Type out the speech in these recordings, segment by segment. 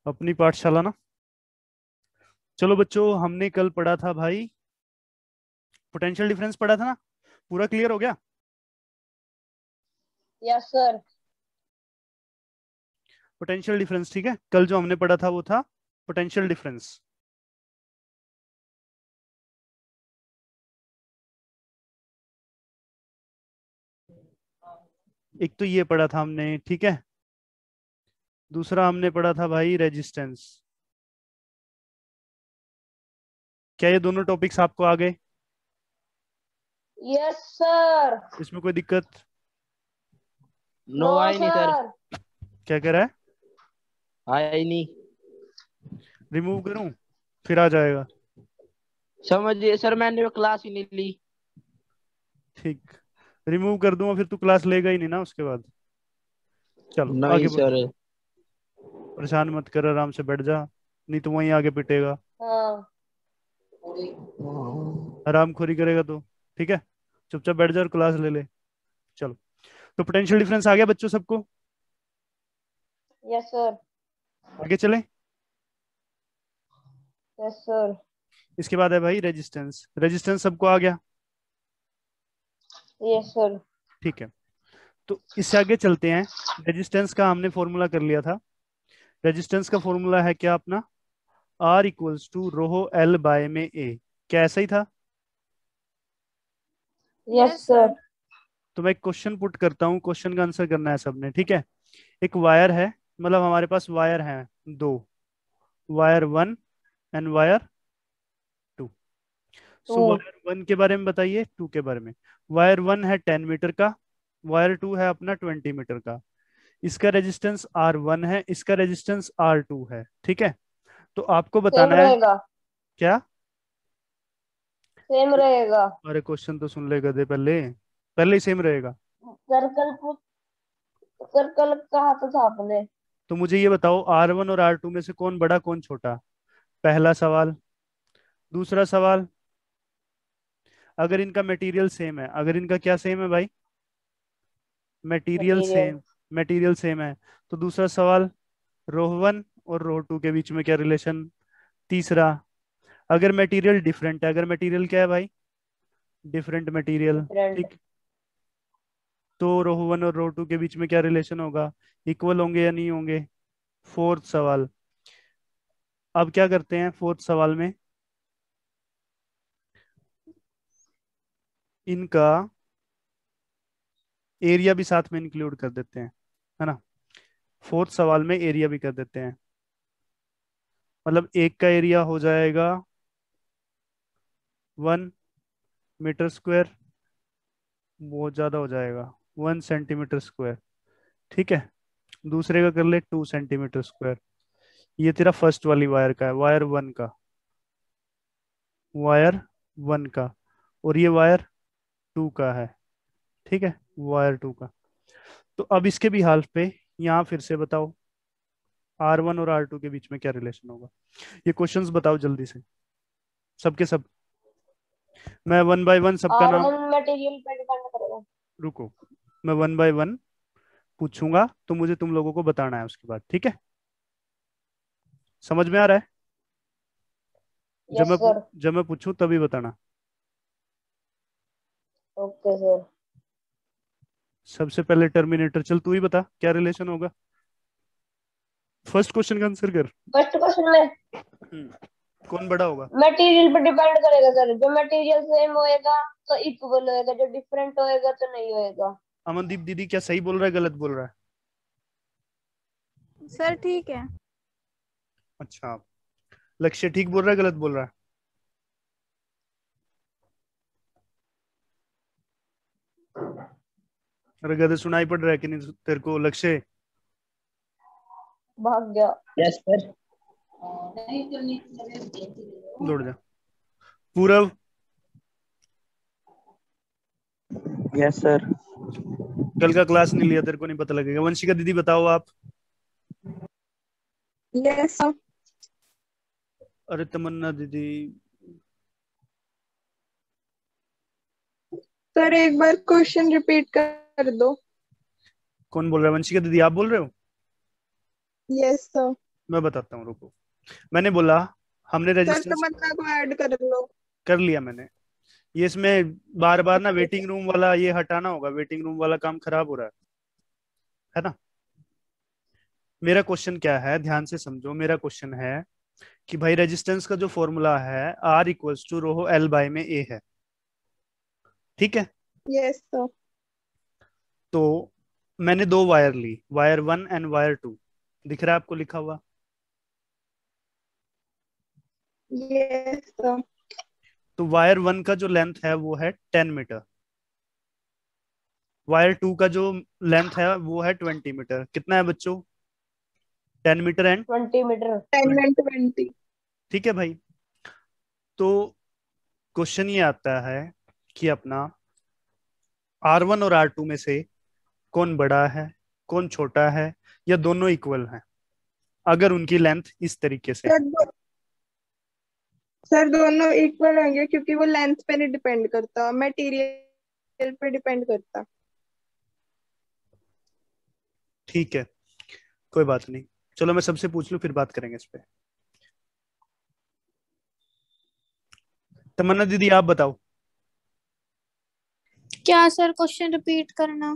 अपनी पाठशाला ना। चलो बच्चों, हमने कल पढ़ा था भाई, पोटेंशियल डिफरेंस पढ़ा था ना। पूरा क्लियर हो गया? Yes sir. पोटेंशियल डिफरेंस, ठीक है। कल जो हमने पढ़ा था वो था पोटेंशियल डिफरेंस। एक तो ये पढ़ा था हमने, ठीक है। दूसरा हमने पढ़ा था भाई रेजिस्टेंस। क्या ये दोनों टॉपिक्स आपको आ गए? Yes sir. इसमें कोई दिक्कत? नो नो आई नहीं सर। सर। क्या कह रहा है? आई नहीं। रिमूव करूं? फिर आ जाएगा। समझिए सर, मैंने वो क्लास ही नहीं ली। ठीक, रिमूव कर दूंगा फिर तू क्लास लेगा ही नहीं ना उसके बाद। चलो नहीं आगे बढ़ो। सर। परेशान मत कर, आराम से बैठ जा, नहीं तो वहीं आगे पिटेगा। हाँ। आरामखोरी करेगा तो। ठीक है, चुपचाप बैठ जा और क्लास ले ले। चलो, तो पोटेंशियल डिफरेंस आ गया बच्चों सबको? Yes sir. आगे चलें। Yes sir. इसके बाद है भाई रेजिस्टेंस। रेजिस्टेंस सबको आ गया? Yes sir. ठीक है, तो इससे आगे चलते हैं। रेजिस्टेंस का हमने फॉर्मूला कर लिया था। रेजिस्टेंस का फॉर्मूला है क्या अपना? R equals to rho L by में A। क्या ऐसा ही था? Yes sir. तो मैं एक क्वेश्चन पुट करता हूँ, क्वेश्चन का आंसर करना है सबने, ठीक है। एक वायर है, मतलब हमारे पास वायर है दो, wire one and wire two. Two. So wire one के बारे में बताइए, टू के बारे में। वायर वन है 10 मीटर का, वायर टू है अपना 20 मीटर का। इसका रेजिस्टेंस R1 है, इसका रेजिस्टेंस R2 है, ठीक है। तो आपको सेम बताना है। रहेगा। क्या? सेम रहेगा। अरे क्वेश्चन तो सुन ले गधे, पहले पहले ही सेम रहेगा। सर्कल पूछ। सर्कल कहा था आपने? तो मुझे ये बताओ, R1 और R2 में से कौन बड़ा कौन छोटा? पहला सवाल। दूसरा सवाल, अगर इनका मटेरियल सेम है, अगर इनका क्या सेम है भाई? Material material. Same. Material same है। तो दूसरा सवाल, रोह वन और रोह टू के बीच में क्या रिलेशन? तीसरा, अगर मटेरियल डिफरेंट है, अगर मटेरियल क्या है भाई? Different material, different. ठीक। तो रोह वन और रोह टू के बीच में क्या रिलेशन होगा? इक्वल होंगे या नहीं होंगे? फोर्थ सवाल, अब क्या करते हैं फोर्थ सवाल में, इनका एरिया भी साथ में इंक्लूड कर देते हैं, है ना। फोर्थ सवाल में एरिया भी कर देते हैं। मतलब एक का एरिया हो जाएगा 1 मीटर स्क्वायर, बहुत ज्यादा हो जाएगा, 1 सेंटीमीटर स्क्वायर, ठीक है। दूसरे का कर ले 2 सेंटीमीटर स्क्वायर। ये तेरा फर्स्ट वाली वायर का है, वायर वन का, वायर वन का। और ये वायर टू का है, ठीक है, वायर टू का। तो अब इसके भी हाल पे यहाँ फिर से बताओ, R1 और R2 के बीच में क्या रिलेशन होगा? ये क्वेश्चंस बताओ जल्दी से, सबके सब। मैं वन बाय वन सबका नाम, R1 मटेरियल पे डिपेंड करेगा। रुको, मैं वन बाय वन पूछूंगा तो मुझे तुम लोगों को बताना है उसके बाद, ठीक है। समझ में आ रहा है? जब यस मैं सर। जब मैं पूछूं तभी बताना। Okay sir. सबसे पहले टर्मिनेटर, चल तू ही बता क्या रिलेशन होगा। फर्स्ट क्वेश्चन का आंसर कर। फर्स्ट क्वेश्चन में कौन बड़ा होगा? मटेरियल पे डिपेंड करेगा सर। जो मटेरियल सेम होएगा तो इक्वल होएगा, जो डिफरेंट होएगा तो नहीं होएगा। अमनदीप दीदी क्या सही बोल रहा है गलत बोल रहा है? सर ठीक है। अच्छा, लक्ष्य ठीक बोल रहा है गलत बोल रहा है? अरे गधे, सुनाई पड़ रहा है कि नहीं तेरे को लक्ष्य? भाग गया। Yes sir. दौड़ जा। पूरब, यस सर। कल का क्लास नहीं लिया, तेरे को नहीं पता लगेगा। वंशिका दीदी बताओ आप। Yes sir. अरे तमन्ना दीदी, सर एक बार क्वेश्चन रिपीट कर दो। कौन बोल रहा है? वंशिका दीदी आप बोल रहे हो? Yes sir. मैं बताता हूँ, रुको। मैंने बोला हमने सर रेजिस्टेंस तमन्ना को ऐड कर लो। कर लिया मैंने। ये इसमें बार बार ना वेटिंग रूम वाला ये हटाना होगा, वेटिंग रूम वाला काम खराब हो रहा है ना। मेरा क्वेश्चन क्या है, ध्यान से समझो। मेरा क्वेश्चन है कि भाई रेजिस्टेंस का जो फॉर्मूला है R equals to rho L by में A है, ठीक है। Yes sir. तो मैंने दो वायर ली, वायर 1 एंड वायर 2, दिख रहा है आपको लिखा हुआ। Yes sir. तो वायर 1 का जो लेंथ है वो है 10 मीटर, वायर 2 का जो लेंथ है वो है 20 मीटर। कितना है बच्चों? 10 मीटर एंड 20 मीटर। 10 20। and 20। ठीक है भाई। तो क्वेश्चन ये आता है कि अपना R1 और R2 में से कौन बड़ा है, कौन छोटा है, या दोनों इक्वल हैं अगर उनकी लेंथ इस तरीके से है। सर दोनों इक्वल होंगे क्योंकि वो लेंथ पे नहीं डिपेंड करता, मटेरियल पे डिपेंड करता। ठीक है, कोई बात नहीं। चलो मैं सबसे पूछ लूं, फिर बात करेंगे इस पे। तमन्ना दीदी आप बताओ। क्या सर, क्वेश्चन रिपीट करना।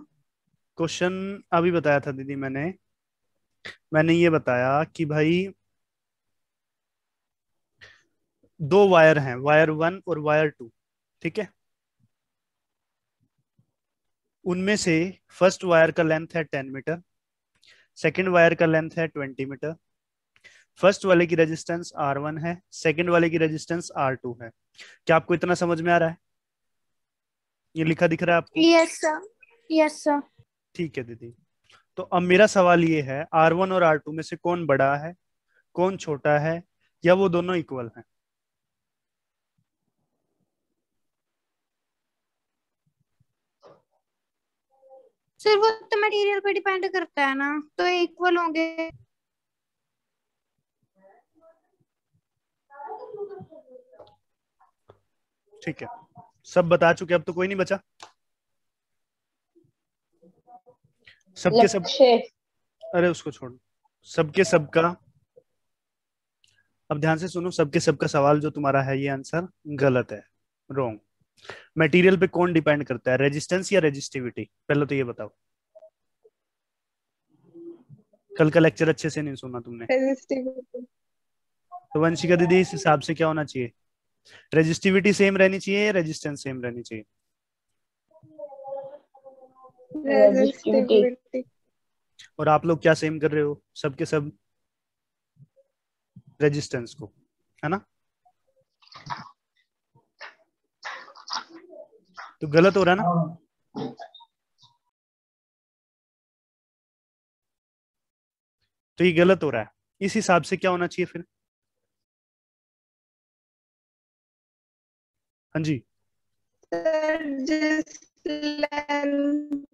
क्वेश्चन अभी बताया था दीदी मैंने। मैंने ये बताया कि भाई दो वायर हैं, वायर 1 और वायर 2, ठीक है। उनमें से फर्स्ट वायर का लेंथ है 10 मीटर, सेकंड वायर का लेंथ है 20 मीटर। फर्स्ट वाले की रेजिस्टेंस R1 है, सेकंड वाले की रेजिस्टेंस R2 है। क्या आपको इतना समझ में आ रहा है? ये लिखा दिख रहा है आपको? Yes sir, yes sir. ठीक है दीदी। तो अब मेरा सवाल ये है, R1 और R2 में से कौन बड़ा है, कौन छोटा है, या वो दोनों इक्वल हैं? सर वो तो मटेरियल पे डिपेंड करता है ना, तो इक्वल होंगे। ठीक है, सब बता चुके, अब तो कोई नहीं बचा। सबके सब, लक्ष्य। अरे उसको छोड़। सबके सबका, अब ध्यान से सुनो, सबके सबका सवाल जो तुम्हारा है ये आंसर गलत है, रॉन्ग। मटेरियल पे कौन डिपेंड करता है, रेजिस्टेंस या रेजिस्टिविटी? पहले तो ये बताओ। कल का लेक्चर अच्छे से नहीं सुना तुमने। रेजिस्टिविटी। तो वंशिका दीदी इस हिसाब से क्या होना चाहिए, रेजिस्टिविटी सेम रहनी चाहिए या रेजिस्टेंस सेम रहनी चाहिए? रेजिस्टिविटी। रेजिस्टिविटी। और आप लोग क्या सेम कर रहे हो, सबके सब रेजिस्टेंस को, है ना। तो गलत हो रहा है ना। तो ये गलत हो रहा है। इस हिसाब से क्या होना चाहिए फिर? हाँ जी। सर जिस लेंथ,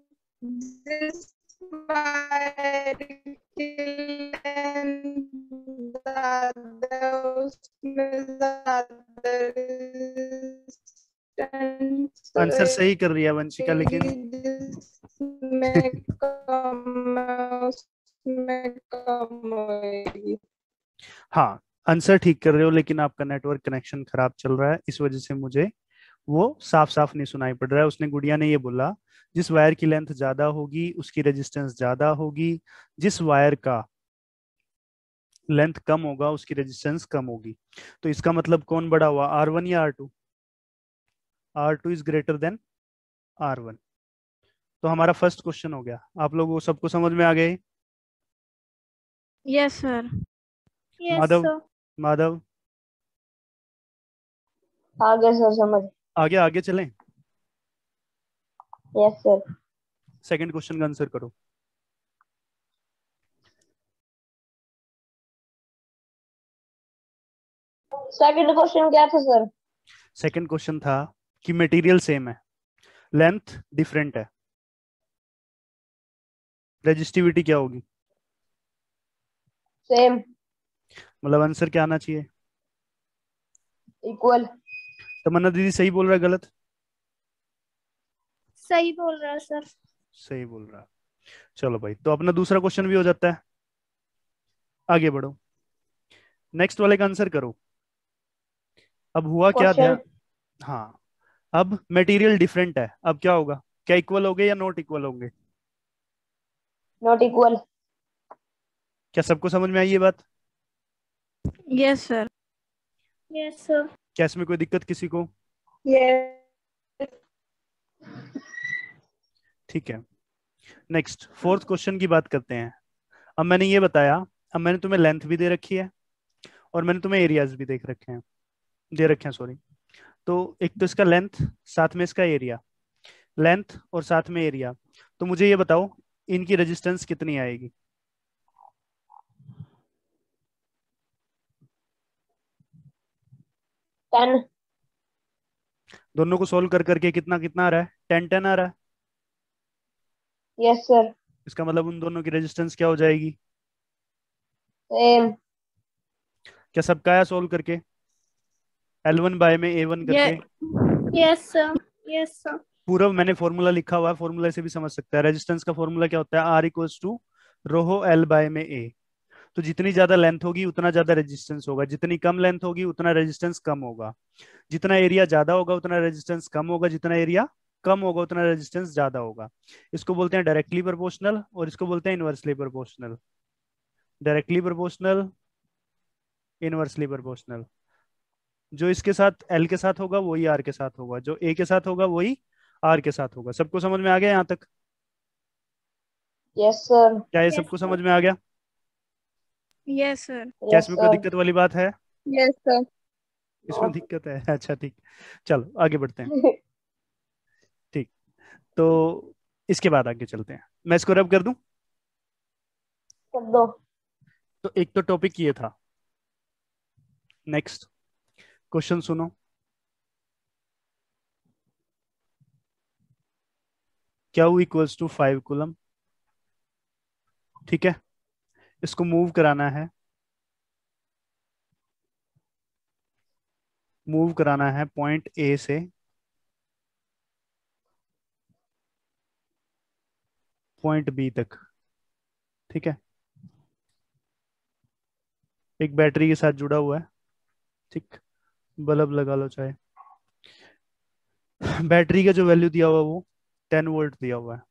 जिस वायर की लेंथ ज्यादा उसमें ज्यादा रेजिस्टेंस आंसर सही कर रही है वंशिका, रहेगी, लेकिन जिसमें कम है उसमें कम होएगी। हाँ, आंसर ठीक कर रहे हो, लेकिन आपका नेटवर्क कनेक्शन खराब चल रहा है, इस वजह से मुझे वो साफ साफ नहीं सुनाई पड़ रहा है। उसने, गुड़िया ने ये बोला जिस वायर की लेंथ ज्यादा होगी उसकी रेजिस्टेंस ज्यादा होगी, जिस वायर का लेंथ कम होगा उसकी रेजिस्टेंस कम होगी। तो इसका मतलब कौन बड़ा हुआ, R1 या R2? R2 is greater than R1। तो हमारा फर्स्ट क्वेश्चन हो गया। आप लोगों को सबको समझ में आ गए? Yes sir. Yes Madhav, sir. Madhav आगे सर समझ। आगे आगे चलें। Yes sir. सेकंड क्वेश्चन का आंसर करो। सेकंड क्वेश्चन क्या था सर? सेकंड क्वेश्चन था कि मटेरियल सेम है, लेंथ डिफरेंट है, रेजिस्टिविटी क्या होगी? सेम। मतलब आंसर क्या आना चाहिए? इक्वल। तमन्ना दीदी सही बोल रहा है, गलत? सही बोल रहा है सर। सही बोल रहा है। चलो भाई, तो अपना दूसरा क्वेश्चन भी हो जाता है। आगे बढ़ो। नेक्स्ट वाले का आंसर करो। अब हुआ क्या क्वेश्चन ध्यान। हाँ, अब मटेरियल डिफरेंट है, अब क्या होगा? क्या इक्वल होंगे या नॉट इक्वल होंगे? Not equal. क्या सबको समझ में आई ये बात? Yes sir. Yes sir. क्या इसमें कोई दिक्कत किसी को? यस। ठीक है, नेक्स्ट फोर्थ क्वेश्चन की बात करते हैं। अब मैंने ये बताया, अब मैंने तुम्हें लेंथ भी दे रखी है और मैंने तुम्हें एरियाज भी देख रखे हैं, दे रखे हैं सॉरी। तो एक तो इसका लेंथ, साथ में इसका एरिया, लेंथ और साथ में एरिया। तो मुझे ये बताओ इनकी रेजिस्टेंस कितनी आएगी? 10। दोनों को सोल्व कर करके कितना कितना आ रहा है? 10 10 आ रहा है। Yes sir. इसका मतलब उन दोनों की रेजिस्टेंस क्या हो जाएगी? सेम। क्या सबका आया सोल्व करके? L1 बाय में A1 करके। Yes sir. Yes sir. पूरा मैंने फॉर्मूला लिखा हुआ है, फॉर्मूला से भी समझ सकता है। रेजिस्टेंस का फॉर्मूला क्या होता है? R equals to rho L by में A। तो जितनी ज्यादा लेंथ होगी उतना ज्यादा रेजिस्टेंस होगा, जितनी कम लेंथ होगी उतना रेजिस्टेंस कम होगा। जितना एरिया ज्यादा होगा उतना रेजिस्टेंस कम होगा, जितना एरिया कम होगा उतना रेजिस्टेंस ज्यादा होगा। इसको बोलते हैं डायरेक्टली प्रोपोर्शनल और इसको बोलते हैं inversely proportional. Directly proportional, inversely proportional. जो इसके साथ L के साथ होगा वही R के साथ होगा, जो A के साथ होगा वही R के साथ होगा। सबको समझ में आ गया यहाँ तक? Yes sir. क्या ये यस सबको सर। समझ में आ गया? Yes sir. क्या यस इसमें कोई सर। दिक्कत वाली बात है? Yes sir. इसमें दिक्कत है? अच्छा ठीक, चलो आगे बढ़ते हैं। ठीक, तो इसके बाद आगे चलते हैं। मैं इसको रब कर दूं? कर दो। तो एक तो टॉपिक ये था। नेक्स्ट क्वेश्चन सुनो। Q equals to 5 coulomb. ठीक है, इसको मूव कराना है, मूव कराना है पॉइंट ए से पॉइंट बी तक। ठीक है, एक बैटरी के साथ जुड़ा हुआ है। ठीक, बल्ब लगा लो चाहे। बैटरी का जो वैल्यू दिया हुआ है वो 10 वोल्ट दिया हुआ है।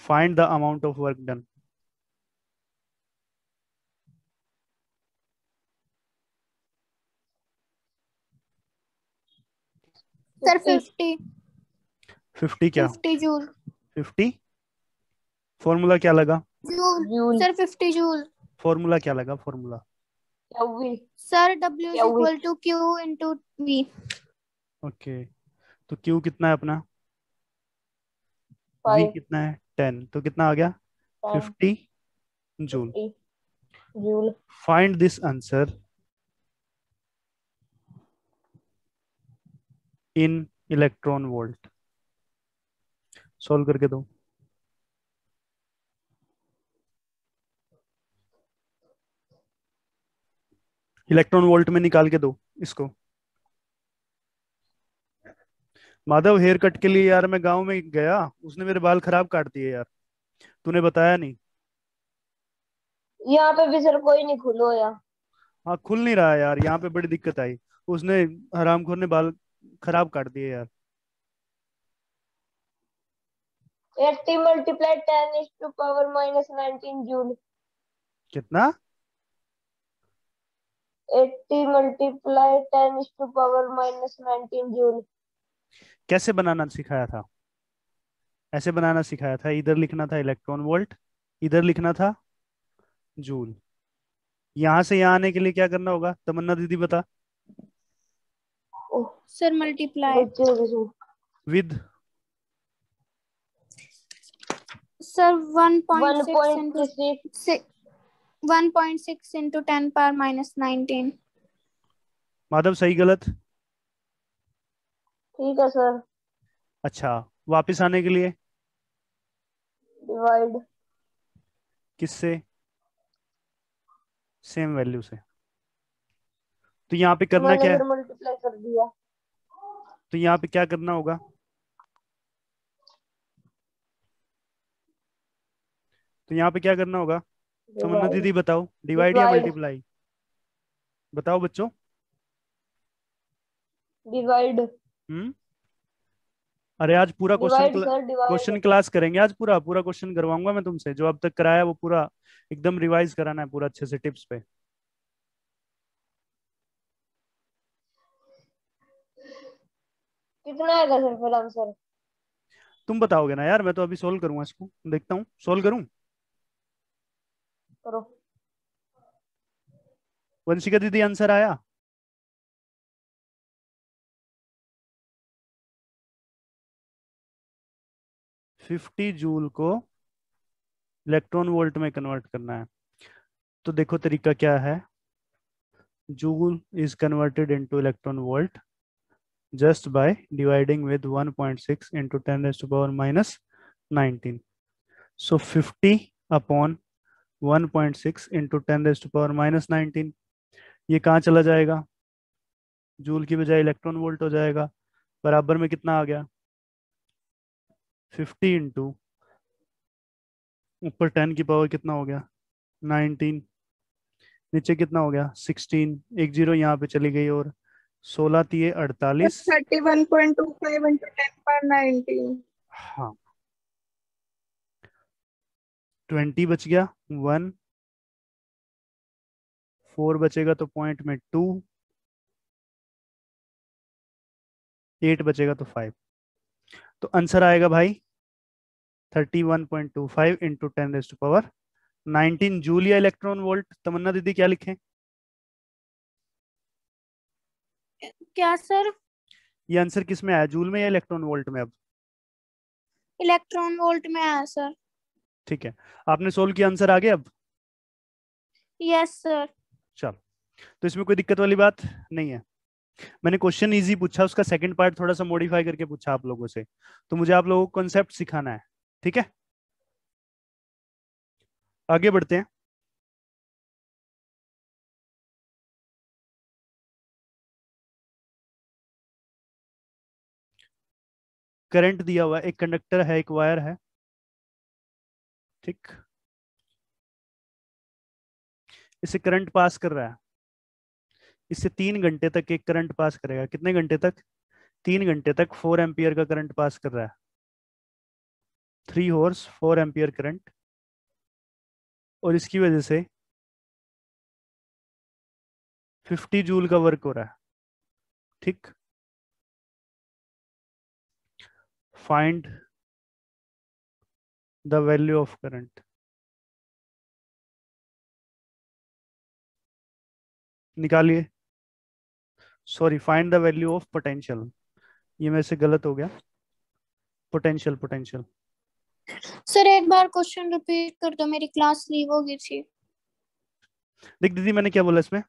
Find the amount of work done. Sir 50। 50। 50 क्या? 50 जूल। 50 फॉर्मूला क्या लगा? Joule. Joule. Sir 50 joule. Formula क्या लगा? Formula QV. Sir W is QV. Equal to Q into V। Okay. तो क्यू कितना है अपना? वी 5। कितना है? 10, तो कितना आ गया? 10। 50 joule. 50 joule. Find this answer in electron volt. Solve करके दो। इलेक्ट्रॉन वोल्ट में निकाल के दो इसको। माधव, हेयर कट के लिए यार मैं गांव में गया, उसने मेरे बाल खराब काट दिए यार, तूने बताया नहीं। यहाँ पे भी सर कोई नहीं खुलो या। हाँ, खुल नहीं रहा है यार, यहाँ पे बड़ी दिक्कत आई। उसने, हरामखोर ने बाल खराब काट दिए यार। 80 multiply 10 is to power minus 19 joule. कितना? 80 multiply 10 is to power minus 19 joule. कैसे बनाना सिखाया था? ऐसे बनाना सिखाया था, इधर लिखना था इलेक्ट्रॉन वोल्ट, इधर लिखना था जूल। यहाँ से यहाँ आने के लिए क्या करना होगा तमन्ना दीदी बता? ओह, सर मल्टीप्लाई। गलती हो गई sir. With sir 1.6 into 1.6। 1.6 into 10 power minus 19। Madhav, सही गलत? ठीक है सर। अच्छा, वापस आने के लिए डिवाइड। किससे? सेम वैल्यू से। तो यहाँ पे तो करना मैंने क्या है? फिर मल्टीप्लाई कर दिया। तो यहाँ पे क्या करना होगा? तो यहाँ पे क्या करना होगा? तमन्ना डिवाइड। दीदी बताओ, डिवाइड या डिवाइड। मल्टीप्लाई? बताओ बच्चों। डिवाइड। अरे आज पूरा divide sir, divide. Question class करेंगे, आज पूरा पूरा क्वेश्चन करवाऊंगा मैं तुमसे, जो अब तक कराया वो पूरा एकदम रिवाइज कराना है पूरा अच्छे से टिप्स पे। कितना आएगा सर फिर आंसर? तुम बताओगे ना यार, मैं तो अभी सोल्व करूंगा इसको, देखता हूँ सोल्व करूँ। करो। वंशिका दीदी आंसर आया? फिफ्टी जूल को इलेक्ट्रॉन वोल्ट में कन्वर्ट करना है। तो देखो तरीका क्या है। Joule is converted into electron volt just by dividing with 1.6 into 10 raised to power minus 19. So 50 upon 1.6 into 10 raised to power minus 19, ये कहाँ चला जाएगा? जूल की बजाय इलेक्ट्रॉन वोल्ट हो जाएगा। बराबर में कितना आ गया? 50 इंटू ऊपर 10 की पावर कितना हो गया? 19, नीचे कितना हो गया? 16, एक जीरो यहाँ पे चली गई, और 16 तिये 48। 31.25 into 10 power 19। हाँ 20 बच गया, 1 4 बचेगा तो पॉइंट में 2, 8 बचेगा तो 5। तो आंसर आएगा भाई 31.25 into 10 raise to power 19 joule या इलेक्ट्रॉन वोल्ट। तमन्ना दीदी क्या लिखें? क्या सर? ये आंसर किस में आया, जूल में या इलेक्ट्रॉन वोल्ट में? अब इलेक्ट्रॉन वोल्ट में आया सर। ठीक है, आपने सोल्व किया, आंसर आ गया अब। Yes sir. चलो, तो इसमें कोई दिक्कत वाली बात नहीं है। मैंने क्वेश्चन इजी पूछा, उसका सेकंड पार्ट थोड़ा सा मॉडिफाई करके पूछा आप लोगों से, तो मुझे आप लोगों को कॉन्सेप्ट सिखाना है। ठीक है, आगे बढ़ते हैं। करंट दिया हुआ है, एक कंडक्टर है, एक वायर है, ठीक, इसे करंट पास कर रहा है, इससे 3 घंटे तक एक करंट पास करेगा। कितने घंटे तक? 3 घंटे तक 4 एम्पियर का करंट पास कर रहा है। 3 हॉर्स 4 एम्पियर करंट, और इसकी वजह से 50 जूल का वर्क हो रहा है। ठीक, find the value of current. निकालिए, sorry, find the value of potential, ये मेरे से गलत हो गया। Potential, potential. सर एक बार क्वेश्चन रिपीट कर दो, मेरी क्लास लीव हो गई थी। देख दीदी मैंने क्या बोला इसमें,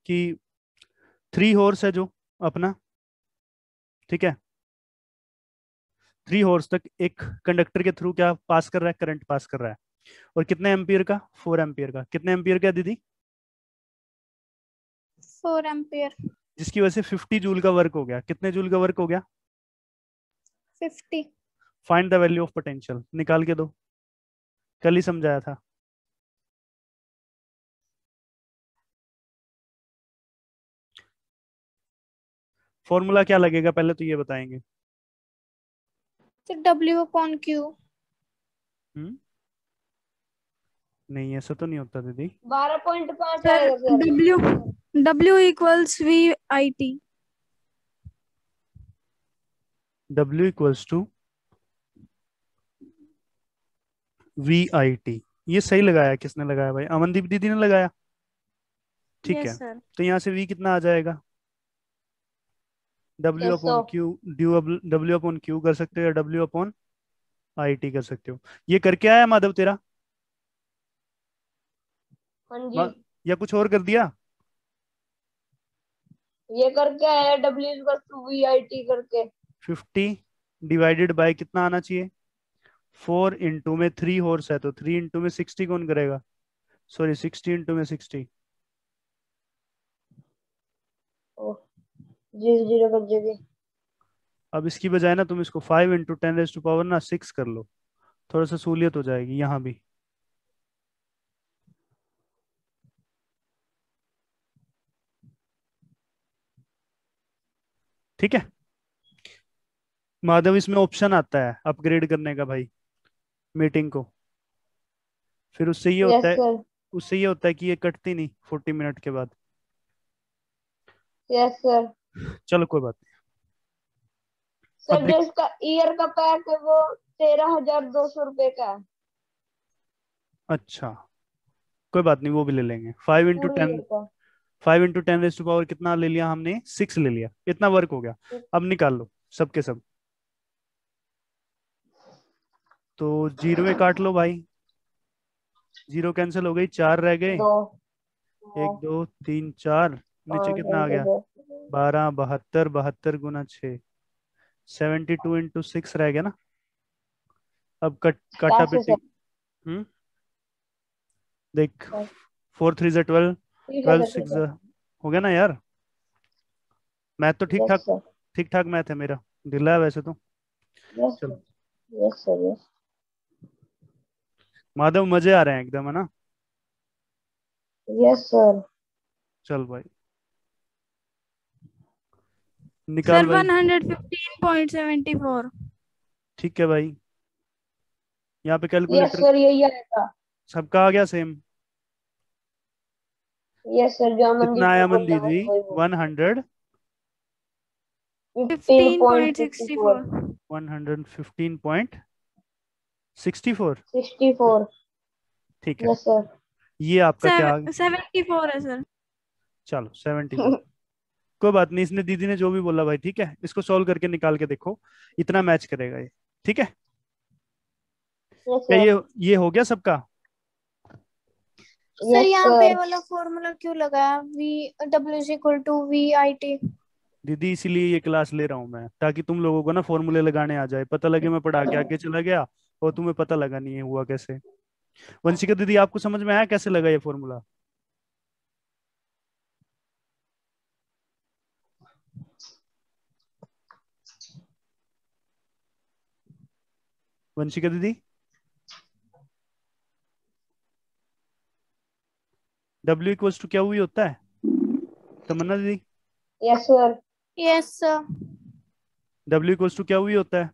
कि 3 हॉर्स है जो अपना, ठीक है, 3 हॉर्स तक एक कंडक्टर के थ्रू क्या पास कर रहा है? करंट पास कर रहा है। और कितने एम्पियर का? 4 एम्पियर का। कितने एम्पियर का दीदी? 4 एम्पियर। जिसकी वजह से 50 जूल का वर्क हो गया। कितने जूल का वर्क हो गया? 50। Find the value of potential, निकाल के दो, कल ही समझाया था। फॉर्मूला क्या लगेगा पहले तो ये बताएंगे। Sir W/Q। नहीं ऐसा तो नहीं होता दीदी। 12.5 सर आएगा sir. W equals VIT। W equals to VIT। ये सही लगाया, किसने लगाया भाई? अमनदीप दीदी ने लगाया। ठीक है, यस सर। तो यहाँ से V कितना आ जाएगा? W 600। Upon Q, W upon Q कर सकते हो, या W अपॉन IT कर सकते हो। ये करके आया माधव तेरा? हाँ जी, मा- या कुछ और कर दिया? ये करके आया W/VIT करके। 50 डिवाइडेड बाय कितना आना चाहिए? 4 इंटू में 3 हॉर्स है, तो 3 इंटू में 60 कौन करेगा? सॉरी 60 इंटू में 60। ओह, 0 कर देगी। अब इसकी बजाय ना तुम इसको 5 इंटू 10 रेज टू पावर ना 6 कर लो, थोड़ा सा सहूलियत हो जाएगी यहाँ भी। ठीक है माधव, इसमें ऑप्शन आता है अपग्रेड करने का भाई मीटिंग को, फिर यस सर। उससे ये होता है कि ये कटती नहीं 40 मिनट के बाद। Yes sir. चलो कोई बात नहीं। अब सर जो देख, इसका ईयर का पैक है वो 13,200 रुपए का है। अच्छा कोई बात नहीं, वो भी ले लेंगे। 5 इंटू पूरे टेन ईयर का। 5 इंटू 10 रेज़ टू पावर कितना ले लिया हमने, 6 ले लिया, इतना वर्क हो गया। अब निकाल लो सबके सब, तो जीरो में काट लो भाई, जीरो कैंसिल हो गई, 4 रह गए, दो। 1 2 3 4, नीचे पाँच कितना आ गया, 12 72, 72 गुना 6, 72 इंटू 6 रह गया ना। अब काटा कैसे पिटी। सर? देख, 4 3 12, ठीक है 12 सर, ठीक 6 है। हो गया ना यार। मैथ तो ठीक यस ठाक, सर। ठीक ठाक मैथ है मेरा, ढीला है वैसे तो। यस चलो sir. Yes sir. Yes. Madhav, मजे आ रहे हैं एकदम, है ना। Yes sir. चल भाई सर निकाल भाई। 115.74। ठीक है भाई, यहाँ पे यस कैलकुलेटर सर, यही आएगा। सबका आ गया सेम। यस सर, जो कितना अमनदीप ने आया मन बोला दीदी, वही वही बोला। 100 15.64। 115.64। 64। ठीक है, यस सर। ये आपका क्या आ गया? 74 है सर। चलो 74। कोई बात नहीं, इसने दीदी ने जो भी बोला भाई, ठीक है, इसको सॉल्व करके निकाल के देखो, इतना मैच करेगा ये। ठीक है, यस क्या सर। ये हो गया सबका? सर यस यहाँ पे सर। वाला फॉर्मूला क्यों लगाया, W = VIT? दीदी इसीलिए ये क्लास ले रहा हूँ मैं, ताकि तुम लोगों को ना फॉर्मूले लगाने आ जाए, पता लगे मैं पढ़ा के आगे चला गया और तुम्हें पता लगा नहीं है हुआ कैसे। वंशिका दीदी, आपको समझ में आया कैसे लगा ये फॉर्मूला? वंशिका दीदी, W = क्या हुई होता है? तमन्ना दीदी, yes sir. Yes sir. W = क्या हुई होता है?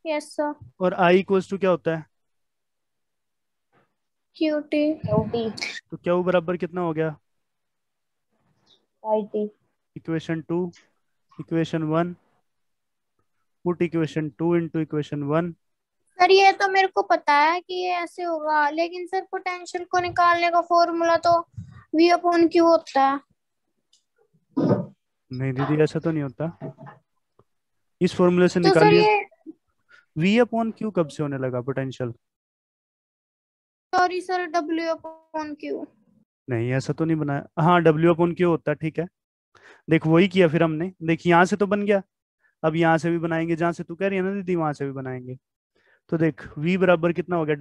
Yes sir. और I = क्या होता है? QT। QT। तो क्या बराबर कितना हो गया? IT। Equation 2 equation 1, put equation 2 into equation 1। Sir ये तो मेरे को पता है कि ये ऐसे होगा, लेकिन सर पोटेंशियल को निकालने का फॉर्मूला तो V/Q होता है। नहीं दीदी, ऐसा तो नहीं होता, इस फॉर्मूले से तो सर निकालिए। ये, V/Q कब से होने लगा पोटेंशियल? Sorry sir, W/Q। नहीं, ऐसा तो नहीं बनाया। हाँ, W/Q होता है, ठीक है। देख वही किया फिर हमने, देख यहाँ से तो बन गया, अब यहाँ से भी बनाएंगे, जहां से तू कह रही है ना दीदी वहां से भी बनाएंगे। तो देख V बराबर कितना हो गया,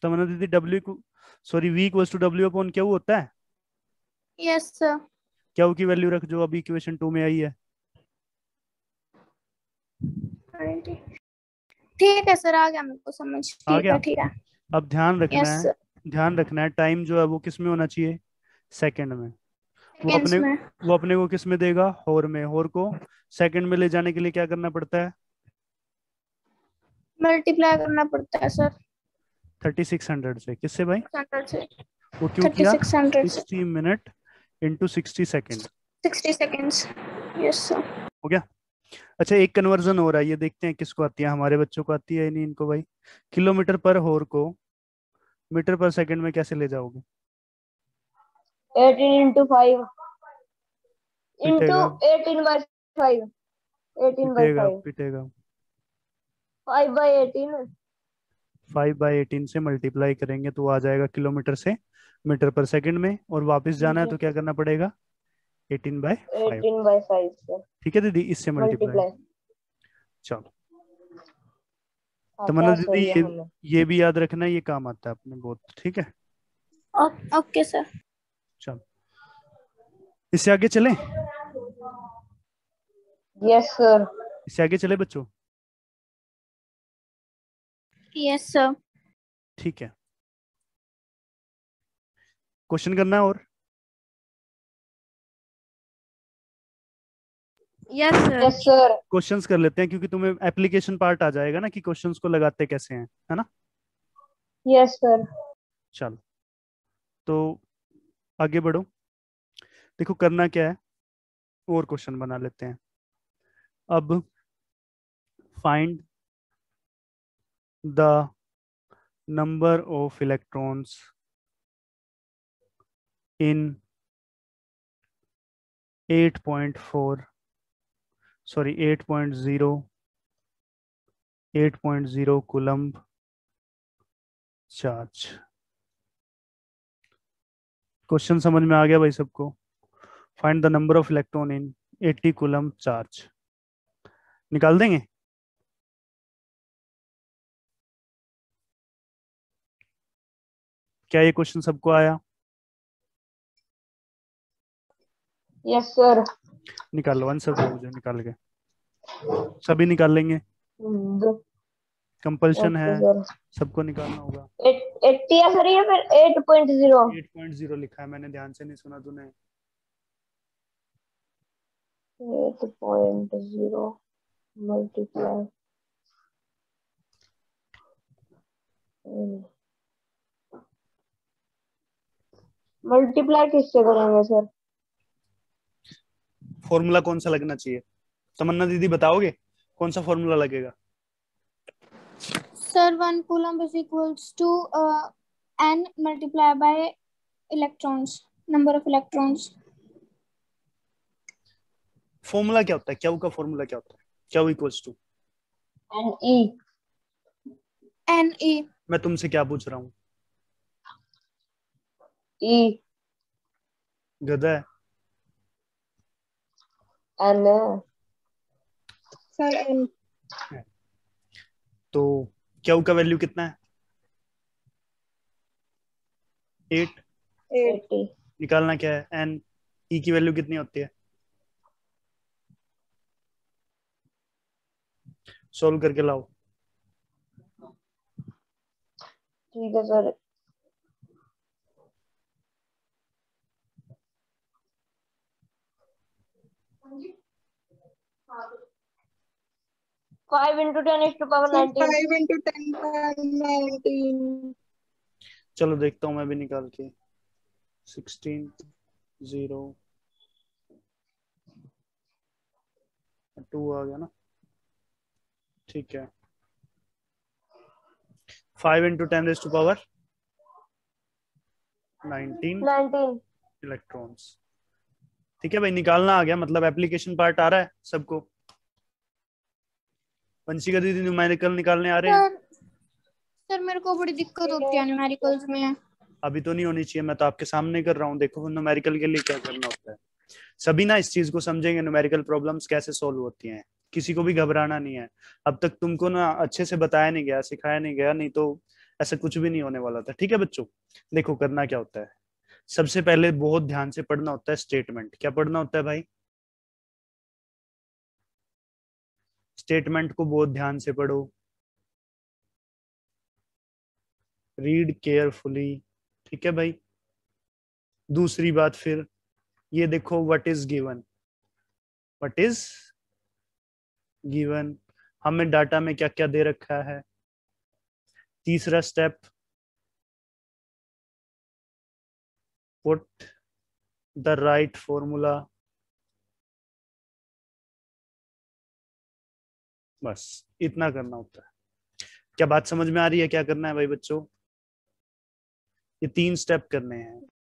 तमन्ना दीदी V/W क्यू होता है। Yes sir. क्यू की वैल्यू रख जो अभी इक्वेशन 2 में आई है। ठीक है सर, आ गया मेरे को समझ। आ ठीक है, गया। ठीक है। अब यस सर। ध्यान रखना है, टाइम जो है वो किस में होना चाहिए, सेकंड में। वो सेकेंड्स अपने में। वो अपने को किस में देगा, होर में। होर को सेकंड में ले जाने के लिए क्या करना पड़ता है? मल्टीप्लाई करना पड़ता है सर। 3600 से। किससे भाई? 600 से। वो क्यों किया? 3600 से। 60 minute into 60 second. 60 seconds. Yes sir. हो गया। अच्छा, एक कन्वर्जन हो रहा है, ये देखते हैं किसको आती है, हमारे बच्चों को आती है या नहीं इनको भाई। किलोमीटर पर होर को मीटर पर सेकंड में कैसे ले जाओगे? 18 × 5 इंटू पिटेगा 18/5। पिटेगा 18/5। पिटेगा। 5/18। 5/18 से मल्टीप्लाई करेंगे तो आ जाएगा किलोमीटर से मीटर पर सेकंड में, और वापस जाना है तो क्या करना पड़ेगा, 18/5। 18/5 से ठीक है दीदी, इससे मल्टीप्लाई। मल्टीप्लाई। चलो आता तमन्ना है दीदी, सर ये हमें। ये भी याद रखना है, ये काम आता है अपने बहुत। ठीक है, ओके सर। चलो इससे आगे चलें, यस सर। इससे आगे चले बच्चों। Yes sir. ठीक है, क्वेश्चन करना है और yes sir. Yes sir. Questions कर लेते हैं क्योंकि तुम्हें एप्लीकेशन पार्ट आ जाएगा ना कि क्वेश्चंस को लगाते कैसे हैं, है ना। Yes sir. चलो तो आगे बढ़ो। देखो करना क्या है, और क्वेश्चन बना लेते हैं। अब find the number of electrons in 8.4 sorry 8.0 coulomb charge. Question समझ में आ गया भाई सबको। Find the number of electron in 80 coulomb charge. निकाल देंगे। क्या ये क्वेश्चन सबको आया? Yes sir. निकालो, आंसर दो मुझे निकाल के। सभी निकाल लेंगे, कंपल्शन है, ओके सर। सबको निकालना होगा। 80 या सर, या फिर 8.0? 8.0 लिखा है, मैंने ध्यान से नहीं सुना तूने। 8.0 मल्टीप्लाई किससे करेंगे सर? फॉर्मूला कौन सा लगना चाहिए? तमन्ना दीदी बताओगे कौन सा फॉर्मूला लगेगा? Sir 1 coulomb is equals to n multiply by electrons, number of electrons. Formula क्या होता है? क्यू का फॉर्मूला क्या होता है? Q equals to NE। मैं तुमसे क्या पूछ रहा हूँ? E। गधा है। N। Sir n। तो क्यू का वैल्यू कितना है? 8। 8। 80। निकालना क्या है? एन। ई की वैल्यू कितनी होती है? सॉल्व करके लाओ। ठीक है sir. 5 into 10 is to power sir 19। 5 into 10 power 19। चलो देखता हूँ मैं भी निकाल के। 16 0 2 आ गया ना, ठीक है। 5 into 10 raised to power 19 19। Electrons. ठीक है भाई, निकालना आ गया, मतलब एप्लीकेशन पार्ट आ रहा है सबको। वंशिका दीदी न्यूमेरिकल निकालने आ रहे हैं? सर मेरे को बड़ी दिक्कत होती है न्यूमेरिकल्स में। अभी तो नहीं होनी चाहिए, मैं तो आपके सामने कर रहा हूँ। देखो न्यूमेरिकल के लिए क्या करना होता है। सभी ना इस चीज को समझेंगे, न्यूमेरिकल प्रॉब्लम्स कैसे सॉल्व होती हैं। किसी को भी घबराना नहीं है। अब तक तुमको ना अच्छे से बताया नहीं गया, सिखाया नहीं गया, नहीं तो ऐसा कुछ भी नहीं होने वाला था। ठीक है बच्चों, देखो करना क्या होता है। सबसे पहले बहुत ध्यान से पढ़ना होता है स्टेटमेंट। क्या पढ़ना होता है भाई? स्टेटमेंट को बहुत ध्यान से पढ़ो, रीड केयरफुली। ठीक है भाई। दूसरी बात फिर ये देखो, what is given. What is given, हमें डाटा में क्या क्या दे रखा है। तीसरा step, put the right formula. बस इतना करना होता है। क्या बात समझ में आ रही है? क्या करना है भाई बच्चों? ये 3 स्टेप करने हैं।